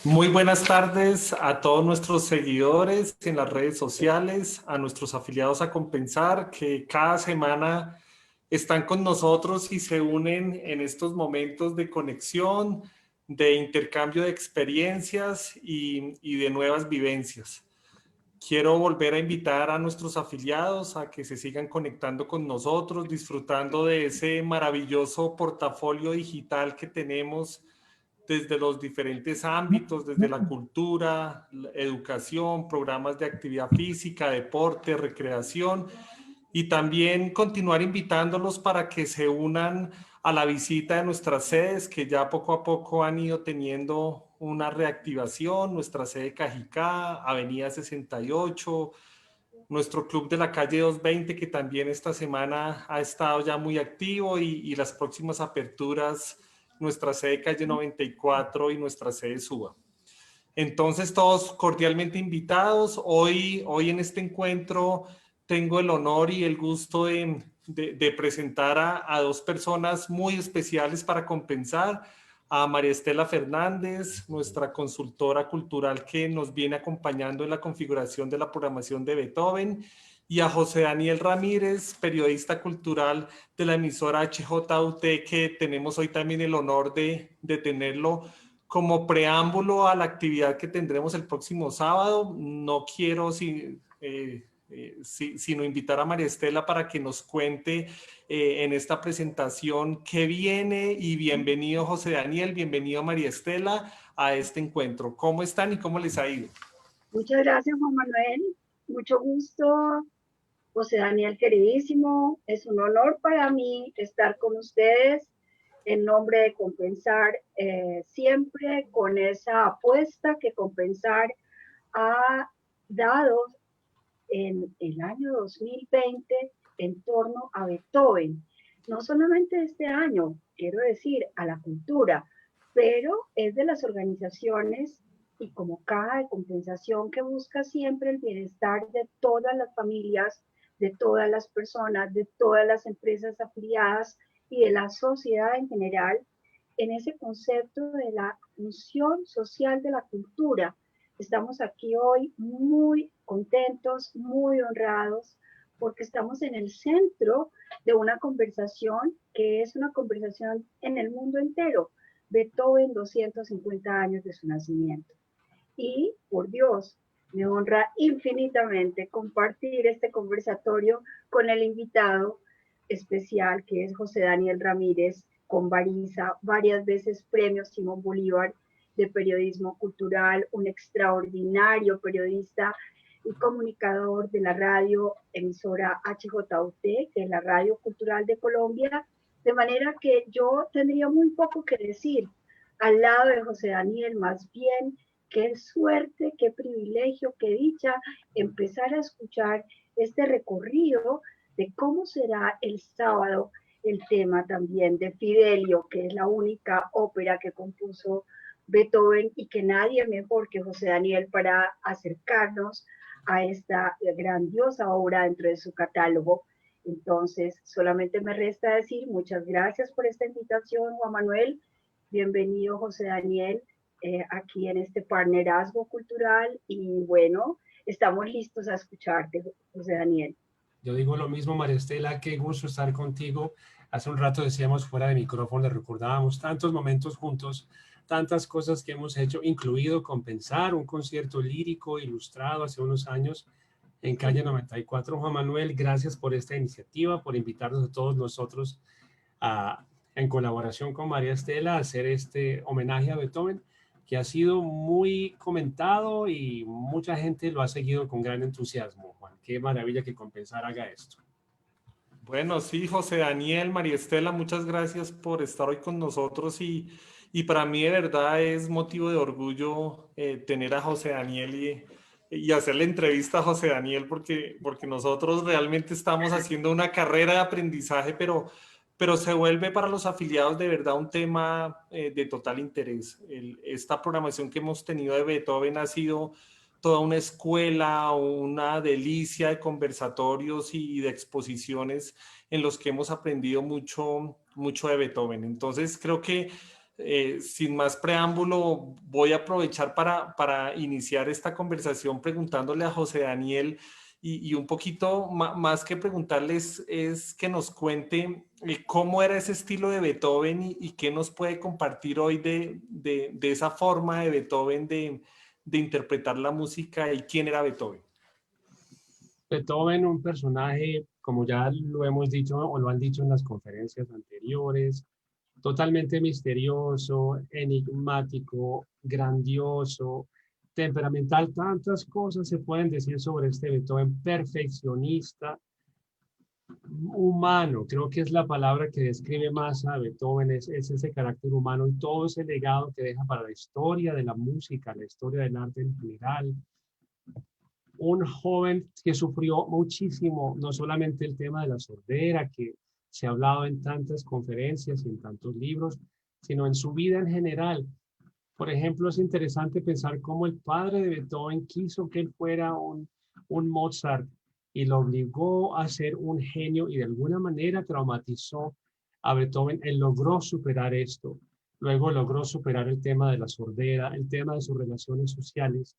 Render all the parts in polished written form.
Muy buenas tardes a todos nuestros seguidores en las redes sociales, a nuestros afiliados a Compensar, que cada semana están con nosotros y se unen en estos momentos de conexión, de intercambio de experiencias y de nuevas vivencias. Quiero volver a invitar a nuestros afiliados a que se sigan conectando con nosotros, disfrutando de ese maravilloso portafolio digital que tenemos desde los diferentes ámbitos, desde la cultura, la educación, programas de actividad física, deporte, recreación, y también continuar invitándolos para que se unan a la visita de nuestras sedes que ya poco a poco han ido teniendo una reactivación, nuestra sede Cajicá, Avenida 68, nuestro club de la calle 220 que también esta semana ha estado ya muy activo y las próximas aperturas, nuestra sede calle 94 y nuestra sede Suba. Entonces todos cordialmente invitados. Hoy en este encuentro tengo el honor y el gusto de presentar a dos personas muy especiales para Compensar, a María Estela Fernández, nuestra consultora cultural que nos viene acompañando en la configuración de la programación de Beethoven, y a José Daniel Ramírez, periodista cultural de la emisora HJUT, que tenemos hoy también el honor de tenerlo como preámbulo a la actividad que tendremos el próximo sábado. No quiero sino invitar a María Estela para que nos cuente en esta presentación qué viene, y bienvenido José Daniel, bienvenido María Estela a este encuentro. ¿Cómo están y cómo les ha ido? Muchas gracias, Juan Manuel. Mucho gusto, José Daniel queridísimo. Es un honor para mí estar con ustedes en nombre de Compensar, siempre con esa apuesta que Compensar ha dado en el año 2020 en torno a Beethoven. No solamente este año, quiero decir, a la cultura, pero es de las organizaciones y como caja de compensación que busca siempre el bienestar de todas las familias, de todas las personas, de todas las empresas afiliadas y de la sociedad en general, en ese concepto de la función social de la cultura. Estamos aquí hoy muy contentos, muy honrados, porque estamos en el centro de una conversación que es una conversación en el mundo entero. Beethoven, 250 años de su nacimiento. Y, por Dios, me honra infinitamente compartir este conversatorio con el invitado especial que es José Daniel Ramírez, con Bariza, varias veces premio Simón Bolívar de periodismo cultural, un extraordinario periodista y comunicador de la radio emisora HJUT, que es la Radio Cultural de Colombia, de manera que yo tendría muy poco que decir al lado de José Daniel, más bien qué suerte, qué privilegio, qué dicha empezar a escuchar este recorrido de cómo será el sábado el tema también de Fidelio, que es la única ópera que compuso Beethoven y que nadie mejor que José Daniel para acercarnos a esta grandiosa obra dentro de su catálogo. Entonces, solamente me resta decir muchas gracias por esta invitación, Juan Manuel. Bienvenido, José Daniel, aquí en este partnerazgo cultural y bueno, estamos listos a escucharte, José Daniel. Yo digo lo mismo, María Estela, qué gusto estar contigo. Hace un rato decíamos fuera de micrófono, le recordábamos tantos momentos juntos, tantas cosas que hemos hecho, incluido Compensar, un concierto lírico ilustrado hace unos años en calle 94. Juan Manuel, gracias por esta iniciativa, por invitarnos a todos nosotros en colaboración con María Estela a hacer este homenaje a Beethoven, que ha sido muy comentado y mucha gente lo ha seguido con gran entusiasmo. Juan, qué maravilla que Compensar haga esto. Bueno, sí, José Daniel, María Estela, muchas gracias por estar hoy con nosotros y para mí de verdad es motivo de orgullo tener a José Daniel y hacerle entrevista a José Daniel porque nosotros realmente estamos haciendo una carrera de aprendizaje, pero se vuelve para los afiliados de verdad un tema de total interés. Esta programación que hemos tenido de Beethoven ha sido toda una escuela, una delicia de conversatorios y de exposiciones en los que hemos aprendido mucho, mucho de Beethoven. Entonces creo que Sin más preámbulo, voy a aprovechar para iniciar esta conversación preguntándole a José Daniel y un poquito más que preguntarles es que nos cuente cómo era ese estilo de Beethoven y qué nos puede compartir hoy de esa forma de Beethoven de interpretar la música y quién era Beethoven. Beethoven, un personaje, como ya lo hemos dicho o lo han dicho en las conferencias anteriores, totalmente misterioso, enigmático, grandioso, temperamental. Tantas cosas se pueden decir sobre este Beethoven, perfeccionista, humano. Creo que es la palabra que describe más a Beethoven, es ese carácter humano y todo ese legado que deja para la historia de la música, la historia del arte en general. Un joven que sufrió muchísimo, no solamente el tema de la sordera, que se ha hablado en tantas conferencias y en tantos libros, sino en su vida en general. Por ejemplo, es interesante pensar cómo el padre de Beethoven quiso que él fuera un Mozart y lo obligó a ser un genio y de alguna manera traumatizó a Beethoven. Él logró superar esto. Luego logró superar el tema de la sordera, el tema de sus relaciones sociales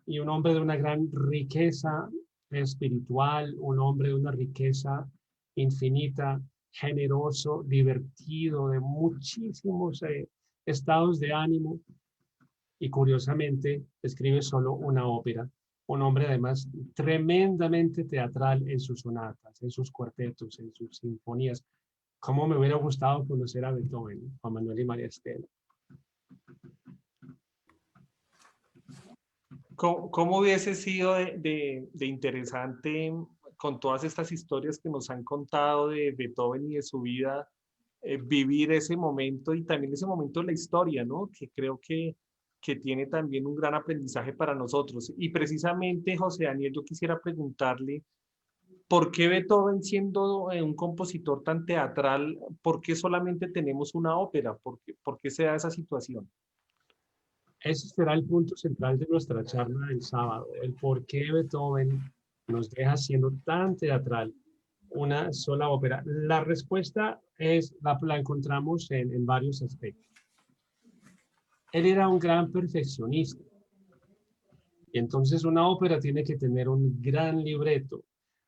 y un hombre de una gran riqueza espiritual, un hombre de una riqueza infinita, generoso, divertido, de muchísimos estados de ánimo y curiosamente escribe solo una ópera. Un hombre además tremendamente teatral en sus sonatas, en sus cuartetos, en sus sinfonías. ¿Cómo me hubiera gustado conocer a Beethoven, Juan Manuel y María Estela? ¿Cómo hubiese sido de interesante con todas estas historias que nos han contado de Beethoven y de su vida, vivir ese momento y también ese momento de la historia, ¿no? Que creo que tiene también un gran aprendizaje para nosotros. Y precisamente, José Daniel, yo quisiera preguntarle, ¿por qué Beethoven, siendo un compositor tan teatral, por qué solamente tenemos una ópera? ¿Por qué se da esa situación? Ese será el punto central de nuestra charla del sábado, el por qué Beethoven nos deja siendo tan teatral una sola ópera. La respuesta la encontramos en varios aspectos. Él era un gran perfeccionista y entonces una ópera tiene que tener un gran libreto.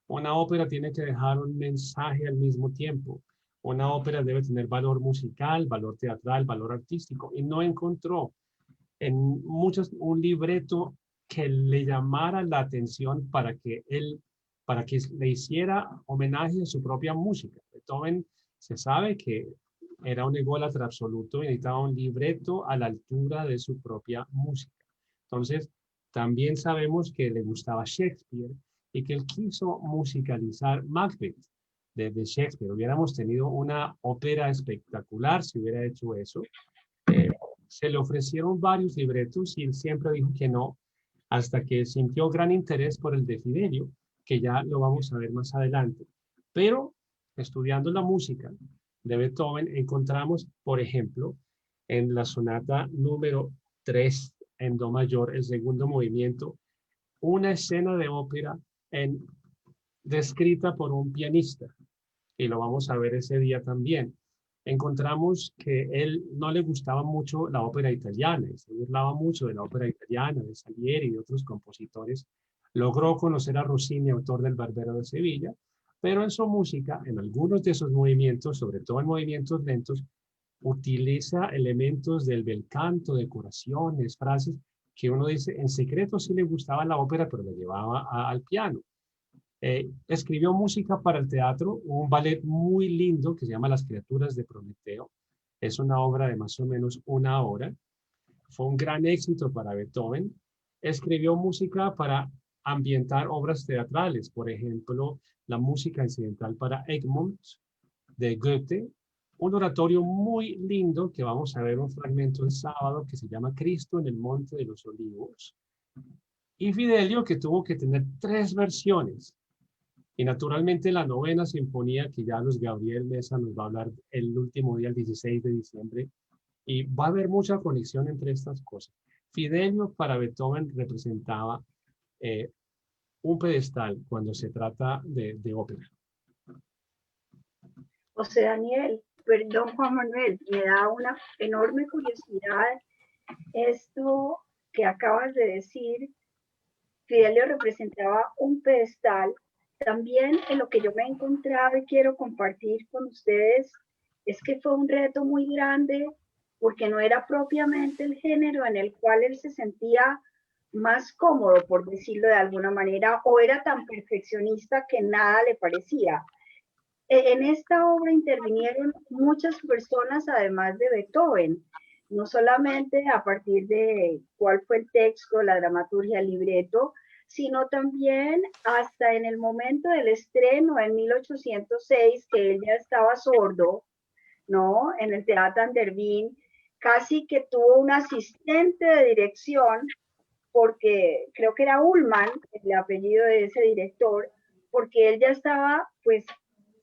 Una ópera tiene que dejar un mensaje al mismo tiempo. Una ópera debe tener valor musical, valor teatral, valor artístico y no encontró en un libreto que le llamara la atención para que le hiciera homenaje a su propia música. Beethoven se sabe que era un ególatra absoluto y necesitaba un libreto a la altura de su propia música. Entonces, también sabemos que le gustaba Shakespeare y que él quiso musicalizar Macbeth de Shakespeare. Hubiéramos tenido una ópera espectacular si hubiera hecho eso. Se le ofrecieron varios libretos y él siempre dijo que no, hasta que sintió gran interés por el de Fidelio, que ya lo vamos a ver más adelante. Pero estudiando la música de Beethoven, encontramos, por ejemplo, en la sonata número 3 en do mayor, el segundo movimiento, una escena de ópera descrita por un pianista, y lo vamos a ver ese día también. Encontramos que él no le gustaba mucho la ópera italiana, y se burlaba mucho de la ópera italiana, de Salieri y de otros compositores. Logró conocer a Rossini, autor del Barbero de Sevilla, pero en su música, en algunos de esos movimientos, sobre todo en movimientos lentos, utiliza elementos del bel canto, decoraciones, frases que uno dice, en secreto sí le gustaba la ópera, pero la llevaba al piano. Escribió música para el teatro, un ballet muy lindo que se llama Las criaturas de Prometeo. Es una obra de más o menos una hora. Fue un gran éxito para Beethoven. Escribió música para ambientar obras teatrales, por ejemplo, la música incidental para Egmont de Goethe, un oratorio muy lindo que vamos a ver un fragmento el sábado que se llama Cristo en el Monte de los Olivos. Y Fidelio, que tuvo que tener 3 versiones. Y naturalmente la novena sinfonía, que ya Luis Gabriel Mesa nos va a hablar el último día, el 16 de diciembre, y va a haber mucha conexión entre estas cosas. Fidelio para Beethoven representaba un pedestal cuando se trata de ópera. José Daniel, perdón, Juan Manuel, me da una enorme curiosidad esto que acabas de decir. Fidelio representaba un pedestal. También en lo que yo me he encontrado y quiero compartir con ustedes es que fue un reto muy grande porque no era propiamente el género en el cual él se sentía más cómodo, por decirlo de alguna manera, o era tan perfeccionista que nada le parecía. En esta obra intervinieron muchas personas, además de Beethoven, no solamente a partir de cuál fue el texto, la dramaturgia, el libreto, sino también hasta en el momento del estreno en 1806, que él ya estaba sordo, ¿no? En el Teatro Andervin, casi que tuvo un asistente de dirección, porque creo que era Ullman, el apellido de ese director, porque él ya estaba, pues,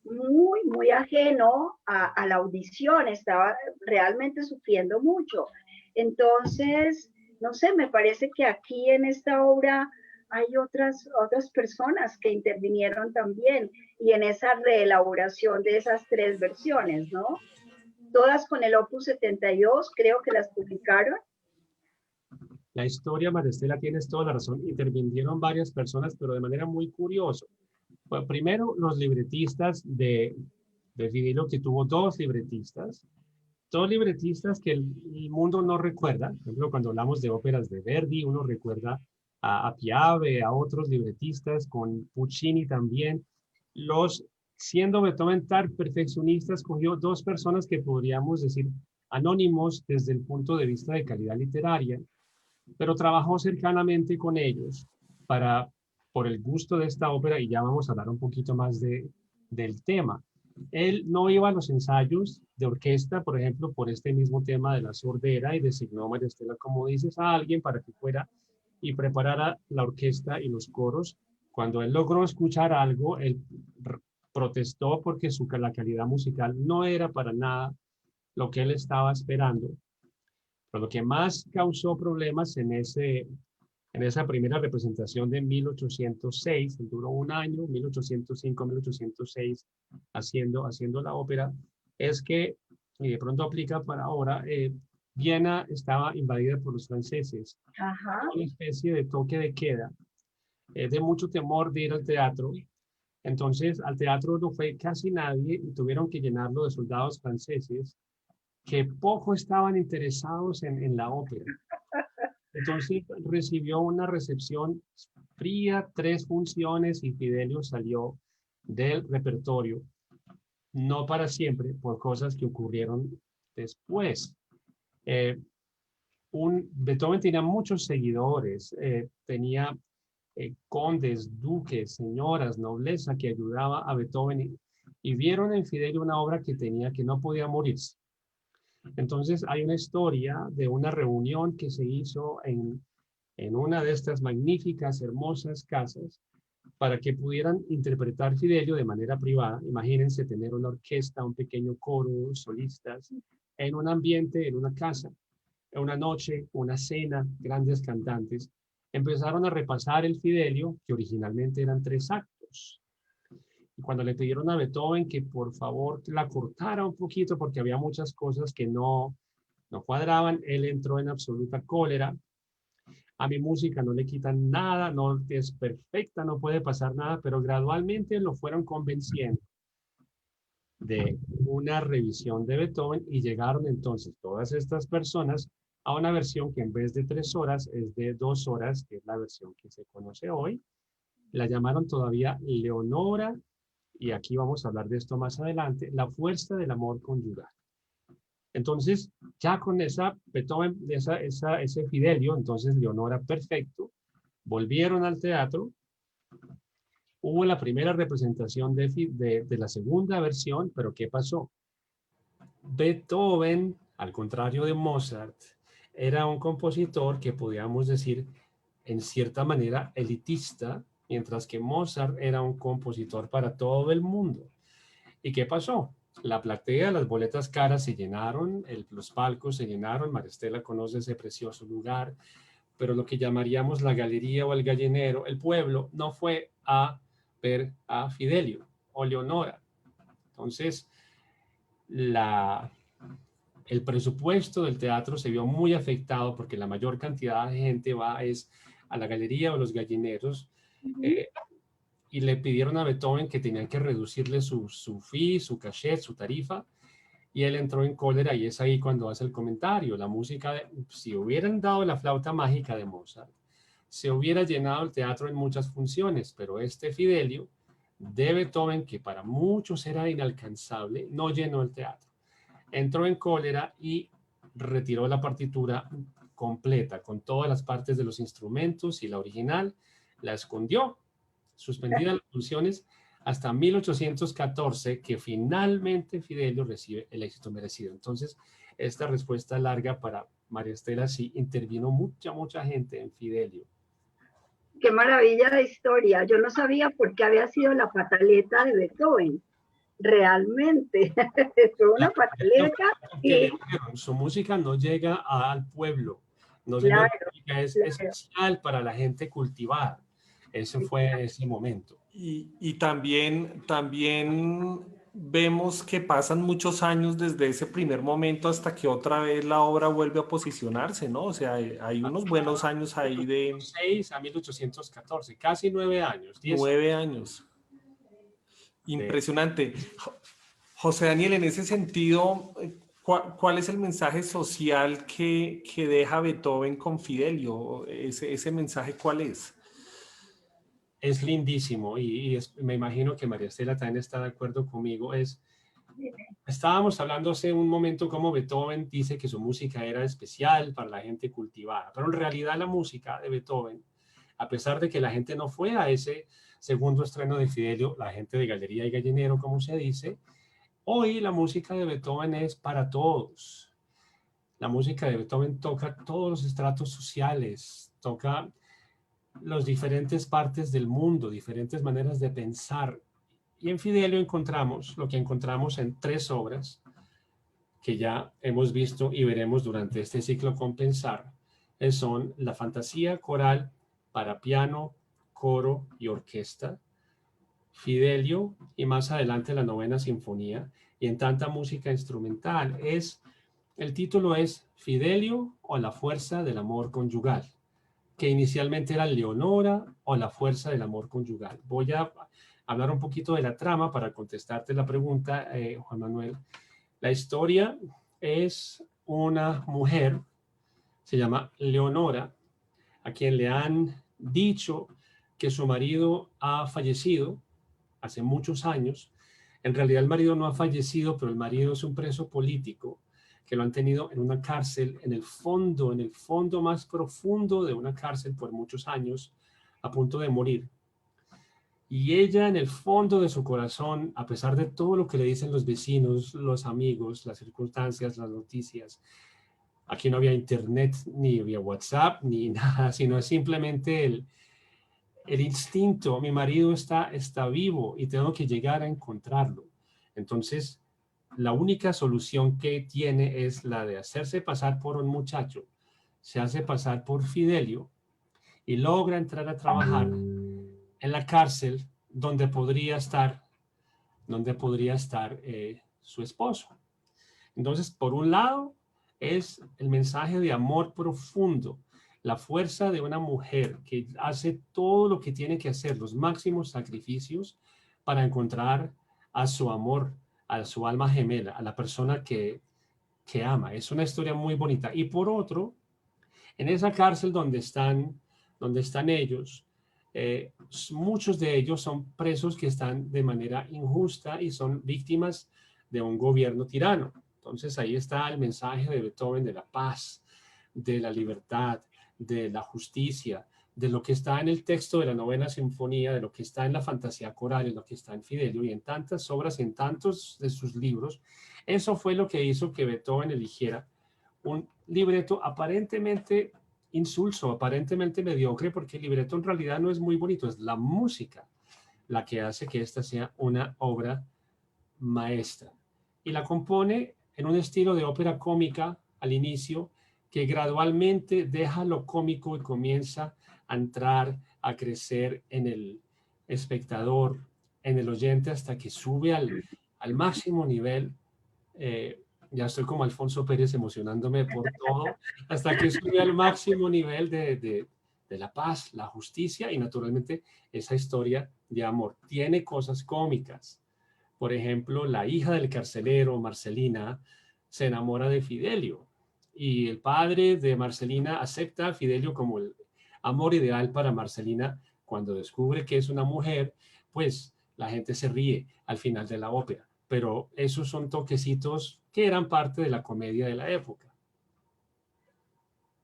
muy ajeno a la audición, estaba realmente sufriendo mucho. Entonces, no sé, me parece que aquí en esta obra hay otras personas que intervinieron también y en esa reelaboración de esas tres versiones, ¿no? Todas con el Opus 72, creo que las publicaron. La historia, Maristela, tienes toda la razón. Intervinieron varias personas, pero de manera muy curiosa. Bueno, primero, los libretistas de Fidelio, que tuvo dos libretistas que el mundo no recuerda. Por ejemplo, cuando hablamos de óperas de Verdi, uno recuerda a Piave, a otros libretistas, con Puccini también. Siendo Beethoven tan perfeccionista, escogió dos personas que podríamos decir anónimos desde el punto de vista de calidad literaria, pero trabajó cercanamente con ellos por el gusto de esta ópera, y ya vamos a hablar un poquito más del tema. Él no iba a los ensayos de orquesta, por ejemplo, por este mismo tema de la sordera, y designó a María Estela, como dices, a alguien para que fuera y preparara la orquesta y los coros. Cuando él logró escuchar algo, él protestó porque la calidad musical no era para nada lo que él estaba esperando. Pero lo que más causó problemas en esa primera representación de 1806, duró un año, 1805, 1806, haciendo la ópera, es que, y de pronto aplica para ahora, Viena estaba invadida por los franceses. Ajá. Una especie de toque de queda, de mucho temor de ir al teatro. Entonces, al teatro no fue casi nadie y tuvieron que llenarlo de soldados franceses que poco estaban interesados en la ópera. Entonces recibió una recepción fría, 3 funciones, y Fidelio salió del repertorio, no para siempre, por cosas que ocurrieron después. Beethoven tenía muchos seguidores, tenía condes, duques, señoras, nobleza que ayudaba a Beethoven, y vieron en Fidelio una obra que no podía morirse. Entonces hay una historia de una reunión que se hizo en una de estas magníficas, hermosas casas para que pudieran interpretar Fidelio de manera privada. Imagínense tener una orquesta, un pequeño coro, solistas, en un ambiente, en una casa, en una noche, una cena, grandes cantantes. Empezaron a repasar el Fidelio, que originalmente eran 3 actos. Y cuando le pidieron a Beethoven que por favor la cortara un poquito porque había muchas cosas que no cuadraban, él entró en absoluta cólera. A mi música no le quitan nada, no es perfecta, no puede pasar nada, pero gradualmente lo fueron convenciendo de una revisión de Beethoven, y llegaron entonces todas estas personas a una versión que en vez de 3 horas es de 2 horas, que es la versión que se conoce hoy. La llamaron todavía Leonora, y aquí vamos a hablar de esto más adelante, la fuerza del amor conyugal. Entonces, ya con Beethoven, ese Fidelio, entonces Leonora, perfecto, volvieron al teatro, hubo la primera representación de la segunda versión, pero ¿qué pasó? Beethoven, al contrario de Mozart, era un compositor que podíamos decir, en cierta manera, elitista, mientras que Mozart era un compositor para todo el mundo. ¿Y qué pasó? La platea, las boletas caras se llenaron, los palcos se llenaron. María Estela conoce ese precioso lugar, pero lo que llamaríamos la galería o el gallinero, el pueblo, no fue a ver a Fidelio o Leonora. Entonces, el presupuesto del teatro se vio muy afectado porque la mayor cantidad de gente va es a la galería o los gallineros, Ujú. eh, y le pidieron a Beethoven que tenían que reducirle su fee, su cachet, su tarifa, y él entró en cólera y es ahí cuando hace el comentario. La música, si hubieran dado la flauta mágica de Mozart, se hubiera llenado el teatro en muchas funciones, pero este Fidelio de Beethoven, que para muchos era inalcanzable, no llenó el teatro. Entró en cólera y retiró la partitura completa, con todas las partes de los instrumentos y la original, la escondió, suspendida las funciones hasta 1814, que finalmente Fidelio recibe el éxito merecido. Entonces, esta respuesta larga para María Estela, sí intervino mucha gente en Fidelio. Qué maravilla de historia. Yo no sabía por qué había sido la pataleta de Beethoven. Realmente, fue una pataleta Que le y dijeron, su música no llega al pueblo, no señor, claro, es claro. especial para la gente cultivada. Ese fue ese momento. Y también vemos que pasan muchos años desde ese primer momento hasta que otra vez la obra vuelve a posicionarse, ¿no? O sea, hay unos buenos años ahí de 6 a 1814, casi 9 años, 10 años 9 años. de... Impresionante. José Daniel, en ese sentido, ¿cuál es el mensaje social que deja Beethoven con Fidelio? Ese mensaje, ¿cuál es? Es lindísimo y me imagino que María Estela también está de acuerdo conmigo. Estábamos hablando hace un momento cómo Beethoven dice que su música era especial para la gente cultivada, pero en realidad la música de Beethoven, a pesar de que la gente no fue a ese segundo estreno de Fidelio, la gente de galería y gallinero, como se dice, hoy la música de Beethoven es para todos. La música de Beethoven toca todos los estratos sociales, toca las diferentes partes del mundo, diferentes maneras de pensar. Y en Fidelio encontramos lo que encontramos en 3 obras que ya hemos visto y veremos durante este ciclo Compensar, son la fantasía coral para piano, coro y orquesta, Fidelio y más adelante la novena sinfonía, y en tanta música instrumental. El título es Fidelio o la fuerza del amor conyugal, que inicialmente era Leonora o la fuerza del amor conyugal. Voy a hablar un poquito de la trama para contestarte la pregunta, Juan Manuel. La historia es una mujer, se llama Leonora, a quien le han dicho que su marido ha fallecido hace muchos años. En realidad el marido no ha fallecido, pero el marido es un preso político que lo han tenido en una cárcel, en el fondo más profundo de una cárcel por muchos años, a punto de morir. Y ella en el fondo de su corazón, a pesar de todo lo que le dicen los vecinos, los amigos, las circunstancias, las noticias, aquí no había internet, ni había WhatsApp, ni nada, sino simplemente el instinto, mi marido está vivo y tengo que llegar a encontrarlo. Entonces, la única solución que tiene es la de hacerse pasar por un muchacho, se hace pasar por Fidelio y logra entrar a trabajar en la cárcel donde podría estar su esposo. Entonces, por un lado, es el mensaje de amor profundo, la fuerza de una mujer que hace todo lo que tiene que hacer, los máximos sacrificios para encontrar a su amor, a su alma gemela, a la persona que ama. Es una historia muy bonita. Y por otro, en esa cárcel donde están ellos, muchos de ellos son presos que están de manera injusta y son víctimas de un gobierno tirano. Entonces ahí está el mensaje de Beethoven de la paz, de la libertad, de la justicia, de lo que está en el texto de la novena sinfonía, de lo que está en la fantasía coral, de lo que está en Fidelio y en tantas obras, en tantos de sus libros. Eso fue lo que hizo que Beethoven eligiera un libreto aparentemente insulso, aparentemente mediocre, porque el libreto en realidad no es muy bonito, es la música la que hace que esta sea una obra maestra. Y la compone en un estilo de ópera cómica al inicio, que gradualmente deja lo cómico y comienza a entrar, a crecer en el espectador, en el oyente, hasta que sube al máximo nivel Ya estoy como Alfonso Pérez emocionándome por todo, hasta que sube al máximo nivel de la paz, la justicia y naturalmente esa historia de amor. Tiene cosas cómicas. Por ejemplo, la hija del carcelero, Marcelina, se enamora de Fidelio y el padre de Marcelina acepta a Fidelio como el amor ideal para Marcelina. Cuando descubre que es una mujer, pues la gente se ríe al final de la ópera, pero esos son toquecitos que eran parte de la comedia de la época.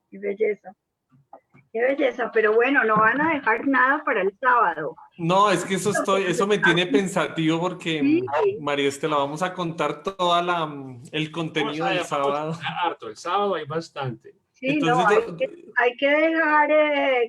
Qué belleza, qué belleza. Pero bueno, no van a dejar nada para el sábado. No, es que eso me tiene pensativo porque, Sí, María Estela, vamos a contar toda el contenido del Vamos sábado. a harto, el sábado hay bastante. sí, no, Entonces, hay que dejar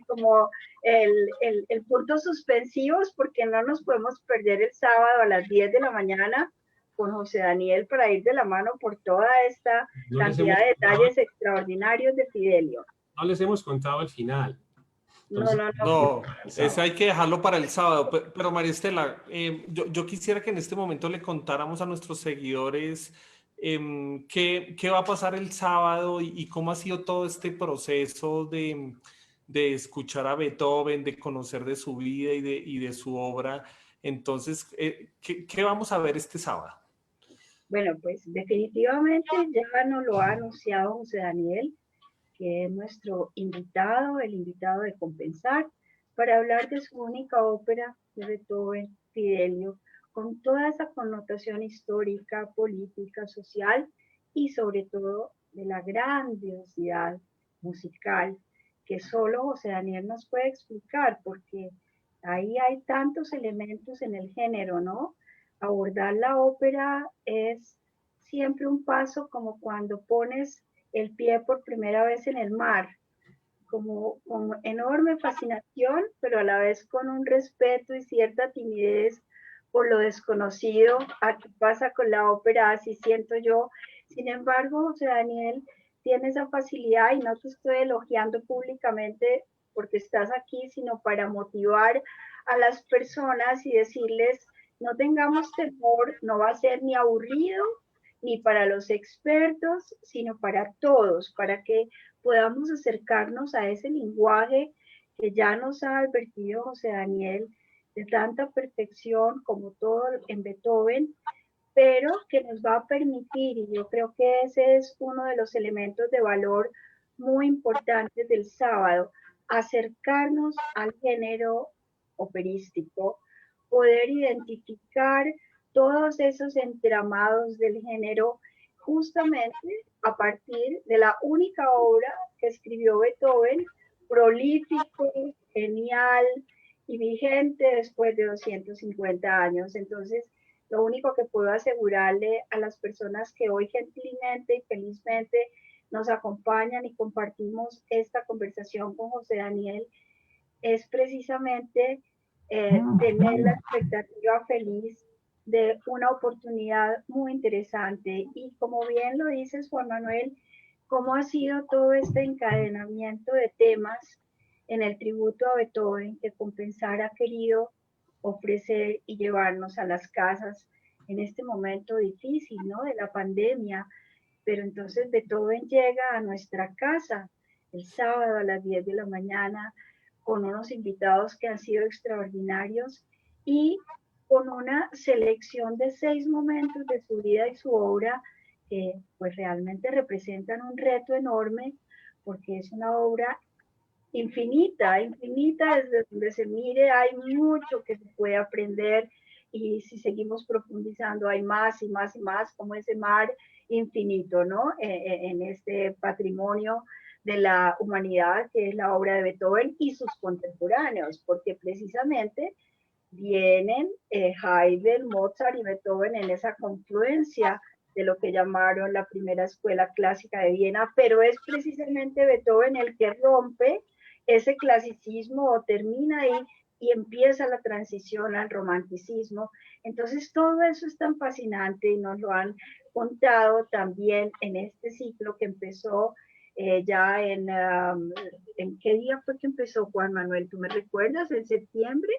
como el punto suspensivos porque no nos podemos perder el sábado a las 10 de la mañana con José Daniel para ir de la mano por toda esta No les cantidad hemos, de detalles extraordinarios de Fidelio. no les hemos contado el final. No, Entonces, no, no. no, el ese sábado. hay que dejarlo para el sábado. Pero María Estela, yo quisiera que en este momento le contáramos a nuestros seguidores qué va a pasar el sábado y cómo ha sido todo este proceso de escuchar a Beethoven, de conocer de su vida y de su obra. Entonces, ¿qué vamos a ver este sábado? Bueno, pues definitivamente ya nos lo ha anunciado José Daniel, que es nuestro invitado, el invitado de Compensar, para hablar de su única ópera de Beethoven, Fidelio, con toda esa connotación histórica, política, social y sobre todo de la grandiosidad musical que solo José Daniel nos puede explicar, porque ahí hay tantos elementos en el género, ¿no? Abordar la ópera es siempre un paso como cuando pones el pie por primera vez en el mar, como con enorme fascinación, pero a la vez con un respeto y cierta timidez por lo desconocido. Aquí pasa con la ópera, así siento yo. Sin embargo, José Daniel tiene esa facilidad y no te estoy elogiando públicamente porque estás aquí, sino para motivar a las personas y decirles, no tengamos temor, no va a ser ni aburrido ni para los expertos, sino para todos, para que podamos acercarnos a ese lenguaje que ya nos ha advertido José Daniel de tanta perfección como todo en Beethoven, pero que nos va a permitir, y yo creo que ese es uno de los elementos de valor muy importantes del sábado, acercarnos al género operístico, poder identificar todos esos entramados del género justamente a partir de la única obra que escribió Beethoven, prolífico, genial y vigente después de 250 años. Entonces, lo único que puedo asegurarle a las personas que hoy gentilmente y felizmente nos acompañan y compartimos esta conversación con José Daniel es precisamente tener la expectativa feliz de una oportunidad muy interesante. Y como bien lo dices, Juan Manuel, cómo ha sido todo este encadenamiento de temas en el tributo a Beethoven que Compensar ha querido ofrecer y llevarnos a las casas en este momento difícil, ¿no? De la pandemia. Pero entonces Beethoven llega a nuestra casa el sábado a las 10 de la mañana con unos invitados que han sido extraordinarios y con una selección de 6 momentos de su vida y su obra que pues realmente representan un reto enorme porque es una obra infinita, infinita desde donde se mire, hay mucho que se puede aprender y si seguimos profundizando hay más y más y más como ese mar infinito, ¿no? En este patrimonio de la humanidad que es la obra de Beethoven y sus contemporáneos, porque precisamente vienen Haydn, Mozart y Beethoven en esa confluencia de lo que llamaron la primera escuela clásica de Viena, pero es precisamente Beethoven el que rompe ese clasicismo o termina ahí y empieza la transición al romanticismo. Entonces todo eso es tan fascinante y nos lo han contado también en este ciclo que empezó ya ¿en qué día fue que empezó Juan Manuel? ¿Tú me recuerdas? ¿En septiembre?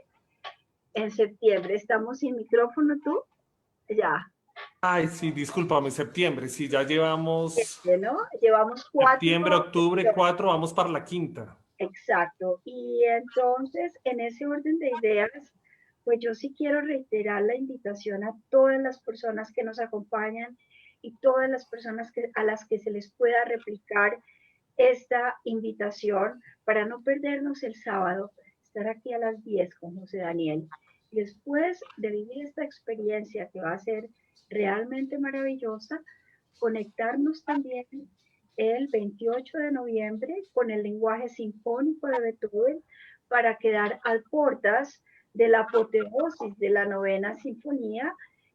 En septiembre. ¿Estamos sin micrófono tú? Ya. Ay, sí, discúlpame, septiembre, sí, ya llevamos ¿no? Llevamos 4. septiembre, octubre, 4, vamos para la quinta. Exacto. Y entonces, en ese orden de ideas, pues yo sí quiero reiterar la invitación a todas las personas que nos acompañan y todas las personas a las que se les pueda replicar esta invitación para no perdernos el sábado, estar aquí a las 10 con José Daniel. Y después de vivir esta experiencia que va a ser realmente maravillosa, conectarnos también el 28 de noviembre con el lenguaje sinfónico de Beethoven para quedar a puertas de la apoteosis de la novena sinfonía,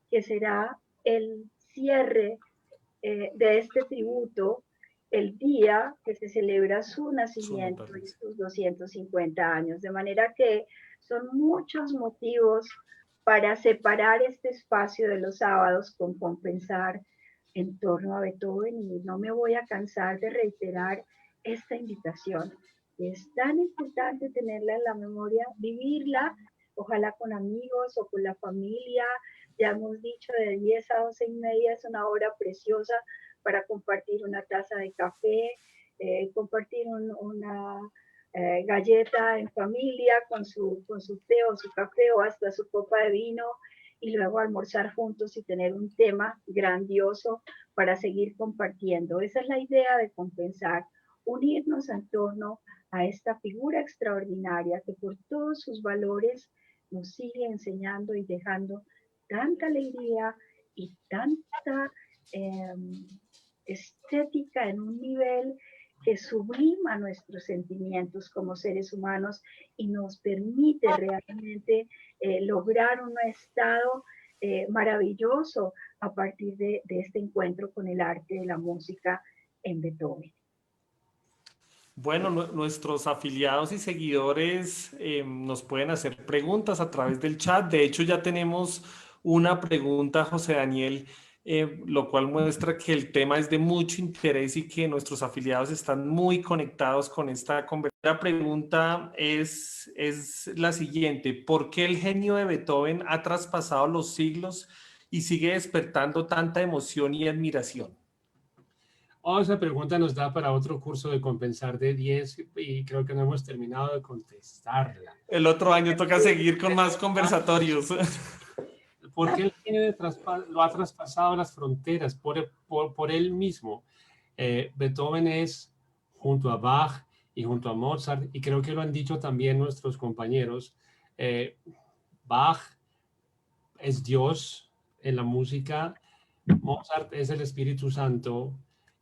que será el cierre de este tributo el día que se celebra su nacimiento y sus 250 años. De manera que son muchos motivos para separar este espacio de los sábados con compensar en torno a Beethoven, y no me voy a cansar de reiterar esta invitación. Es tan importante tenerla en la memoria, vivirla, ojalá con amigos o con la familia. Ya hemos dicho, de 10 a 12 y media es una hora preciosa para compartir una taza de café, compartir una galleta en familia con su té o su café o hasta su copa de vino, y luego almorzar juntos y tener un tema grandioso para seguir compartiendo. Esa es la idea de compensar, unirnos en torno a esta figura extraordinaria que por todos sus valores nos sigue enseñando y dejando tanta alegría y tanta estética en un nivel que sublima nuestros sentimientos como seres humanos y nos permite realmente lograr un estado maravilloso a partir de este encuentro con el arte de la música en Beethoven. Bueno, nuestros afiliados y seguidores nos pueden hacer preguntas a través del chat. De hecho, ya tenemos una pregunta, José Daniel, lo cual muestra que el tema es de mucho interés y que nuestros afiliados están muy conectados con esta conversación. La pregunta es la siguiente: ¿por qué el genio de Beethoven ha traspasado los siglos y sigue despertando tanta emoción y admiración? Oh, esa pregunta nos da para otro curso de compensar de 10 y creo que no hemos terminado de contestarla. El otro año toca seguir con más conversatorios. Porque el genio lo ha traspasado las fronteras por él mismo. Beethoven es, junto a Bach y junto a Mozart, y creo que lo han dicho también nuestros compañeros, Bach es Dios en la música, Mozart es el Espíritu Santo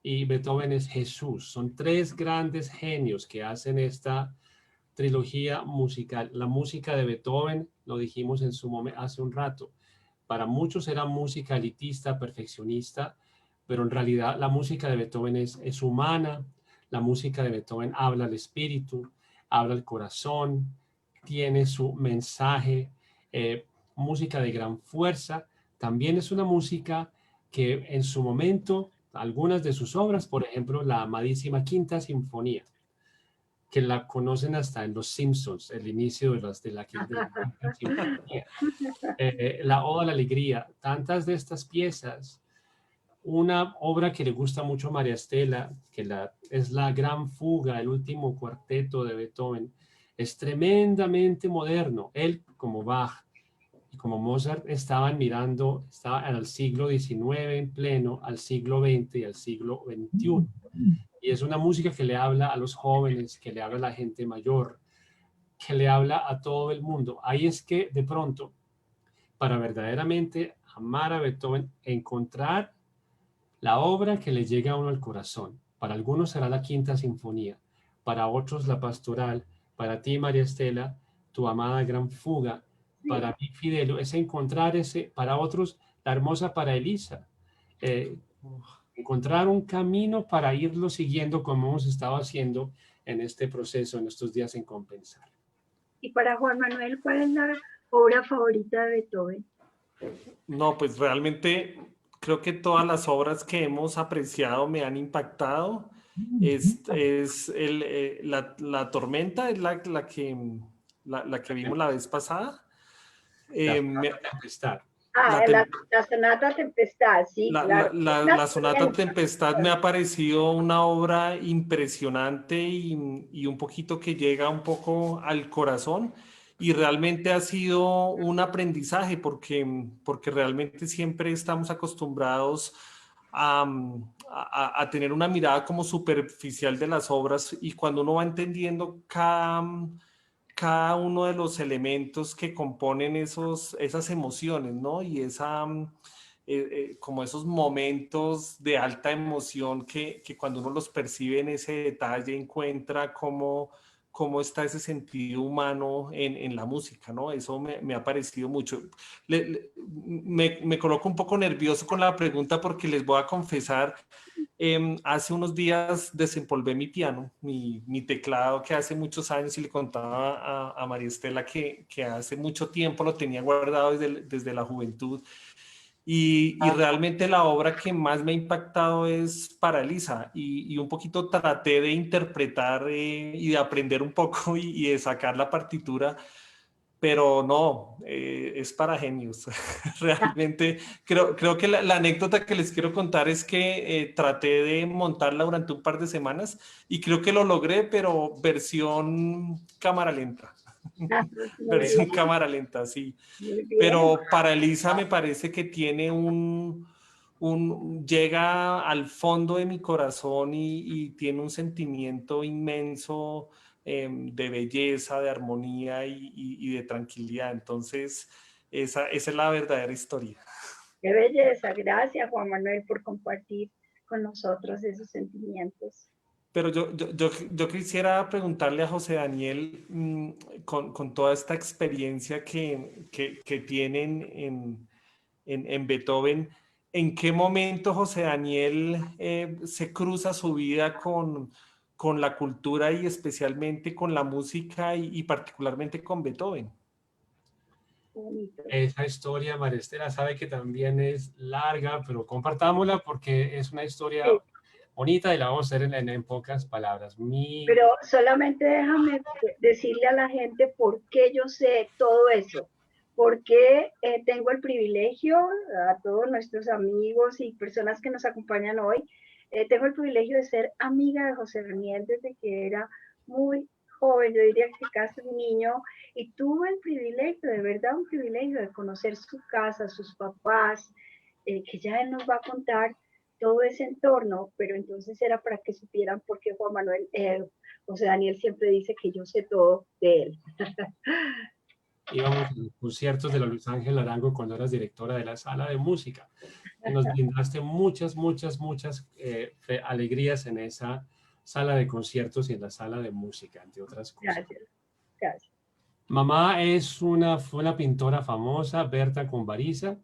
y Beethoven es Jesús. Son tres grandes genios que hacen esta trilogía musical. La música de Beethoven, lo dijimos en su momento hace un rato, para muchos era música elitista, perfeccionista, pero en realidad la música de Beethoven es humana. La música de Beethoven habla al espíritu, habla al corazón, tiene su mensaje, música de gran fuerza. También es una música que en su momento, algunas de sus obras, por ejemplo, la amadísima Quinta Sinfonía, que la conocen hasta en Los Simpsons, el inicio de la Quinta Sinfonía, la Oda a la Alegría, tantas de estas piezas. Una obra que le gusta mucho a María Estela, que es la Gran Fuga, el último cuarteto de Beethoven, es tremendamente moderno. Él, como Bach y como Mozart, estaban al siglo XIX en pleno, al siglo XX y al siglo XXI. Y es una música que le habla a los jóvenes, que le habla a la gente mayor, que le habla a todo el mundo. Ahí es que, de pronto, para verdaderamente amar a Beethoven, encontrar la obra que le llega a uno al corazón. Para algunos será la Quinta Sinfonía, para otros la Pastoral, para ti, María Estela, tu amada Gran Fuga, para mí, Fidelio, es encontrar para otros, la hermosa para Elisa. Encontrar un camino para irlo siguiendo como hemos estado haciendo en este proceso, en estos días en Compensar. Y para Juan Manuel, ¿cuál es la obra favorita de Beethoven? No, pues realmente creo que todas las obras que hemos apreciado me han impactado. La Tormenta es la que vimos la vez pasada. La Tempestad. La, la sonata Tempestad, sí, claro. la Sonata Tempestad me ha parecido una obra impresionante y un poquito que llega un poco al corazón y realmente ha sido un aprendizaje porque realmente siempre estamos acostumbrados a tener una mirada como superficial de las obras y cuando uno va entendiendo cada uno de los elementos que componen esas emociones, ¿no? Y como esos momentos de alta emoción que cuando uno los percibe en ese detalle encuentra cómo está ese sentido humano en la música, ¿no? Eso me ha parecido mucho. Me coloco un poco nervioso con la pregunta porque les voy a confesar hace unos días desempolvé mi piano, mi teclado que hace muchos años y le contaba a María Estela que hace mucho tiempo lo tenía guardado desde la juventud y realmente la obra que más me ha impactado es Paralisa y un poquito traté de interpretar y de aprender un poco y de sacar la partitura pero no, es para genios. Realmente creo que la anécdota que les quiero contar es que traté de montarla durante un par de semanas y creo que lo logré, pero versión cámara lenta. Muy Versión bien, cámara lenta, sí. muy bien. Pero para Elisa me parece que tiene llega al fondo de mi corazón y tiene un sentimiento inmenso de belleza, de armonía y de tranquilidad. Entonces, esa es la verdadera historia. Qué belleza. Gracias, Juan Manuel, por compartir con nosotros esos sentimientos. Pero yo quisiera preguntarle a José Daniel, con toda esta experiencia que tienen en Beethoven, ¿en qué momento José Daniel se cruza su vida con la cultura y especialmente con la música y particularmente con Beethoven? Bonito. Esa historia, María Estela, sabe que también es larga, pero compartámosla porque es una historia Sí, bonita y la vamos a hacer en pocas palabras. pero solamente déjame decirle a la gente por qué yo sé todo eso. Porque tengo el privilegio, a todos nuestros amigos y personas que nos acompañan hoy, tengo el privilegio de ser amiga de José Daniel desde que era muy joven, yo diría que casi un niño, y tuve el privilegio, de verdad un privilegio de conocer su casa, sus papás, que ya él nos va a contar todo ese entorno, pero entonces era para que supieran por qué Juan Manuel, José Daniel siempre dice que yo sé todo de él. Íbamos a los conciertos de la Luis Ángel Arango cuando eras directora de la sala de música. Y nos brindaste muchas alegrías en esa sala de conciertos y en la sala de música, entre otras cosas. Gracias, gracias. Mamá fue una pintora famosa, Berta Convariza.